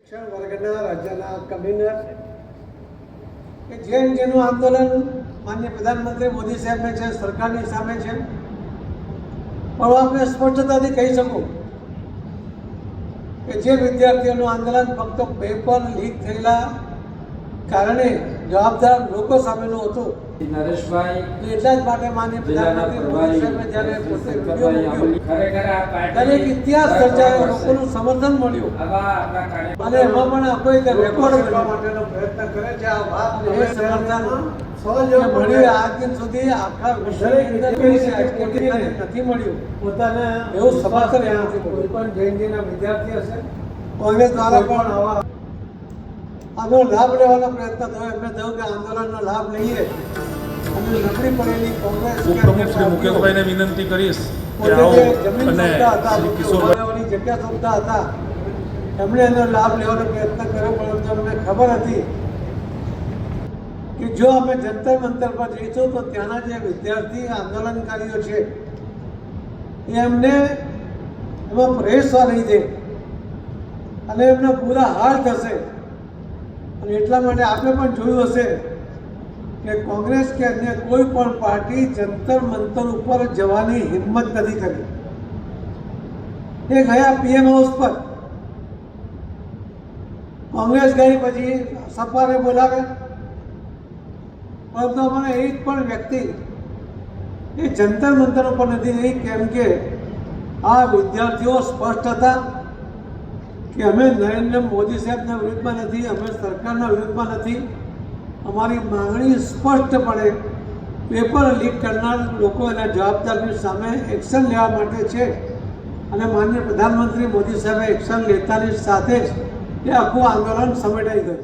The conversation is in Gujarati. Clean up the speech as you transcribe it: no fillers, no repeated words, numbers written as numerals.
શિક્ષણ વર્ગના રાજ્યના કન્વીનર કે જેનું આંદોલન માનનીય પ્રધાનમંત્રી મોદી સાહેબને છે, સરકારની સામે છે, પણ આપણે સ્પષ્ટતાથી કહી શકું કે જે વિદ્યાર્થીઓનું આંદોલન ફક્ત પેપર લીક થયેલા કારણે જવાબદાર લોકો સામેનું હતું, નરેશભાઈ એટલા જ માટે માનનીય પ્રધાનમંત્રી મોદી સાહેબે જ્યારે પોતે વિડીયો મૂક્યો ત્યારે એક ઇતિહાસ સર્જાયો, લોકોનું સમર્થન મળ્યું અને એમાં પણ કોઈ રેકોર્ડ કરવા માટેનો પ્રયત્ન કરે છે. આ વાત એ સમર્થન મળ્યું આજ દિન સુધી આખા વિશ્વની અંદર નથી મળ્યું. પોતાને એવું સમર્થન કોઈ પણ જૈનજીના વિદ્યાર્થી હશે કોંગ્રેસ દ્વારા પણ આનો લાભ લેવાનો પ્રયત્ન થયો. એમને થયું કે આંદોલનનો લાભ લઈએ અને નબળી પડેલી કોંગ્રેસ પ્રમુખ શ્રી મુકેશભાઈને વિનંતી કરીશ કે પોતે આવો જે જમીન અને સોંપતા શ્રી હતા, કિશોરભાઈ જગ્યા સોંપતા હતા, એમણે એનો લાભ લેવાનો પ્રયત્ન કર્યો, પરંતુ અમને ખબર હતી કે જો અમે જંતર મંતર પર જઈશું તો ત્યાંના જે વિદ્યાર્થી આંદોલનકારીઓ છે એ એમને એમાં પ્રવેશવા નહીં દે અને એમના પૂરા હાલ થશે. અને એટલા માટે આપણે પણ જોયું હશે કે કોંગ્રેસ કે અન્ય કોઈ પણ પાર્ટી જંતર મંતર ઉપર જવાની હિંમત નથી કરી. એ ગયા પીએમ હાઉસ પર, કોંગ્રેસ ગઈ પછી સપાને બોલાવે, પરંતુ અમારે એક પણ વ્યક્તિ એ જંતર મંતર ઉપર નથી ગઈ, કેમ કે આ વિદ્યાર્થીઓ સ્પષ્ટ હતા કે અમે નરેન્દ્ર મોદી સાહેબના વિરુદ્ધમાં નથી, અમે સરકારના વિરુદ્ધમાં નથી. અમારી માંગણી સ્પષ્ટપણે પેપર લીક કરનાર લોકો એના જવાબદારની સામે એક્શન લેવા માટે છે. અને માનનીય પ્રધાનમંત્રી મોદી સાહેબે એક્શન લેતાની સાથે જ એ આખું આંદોલન સમેટાઈ ગયું.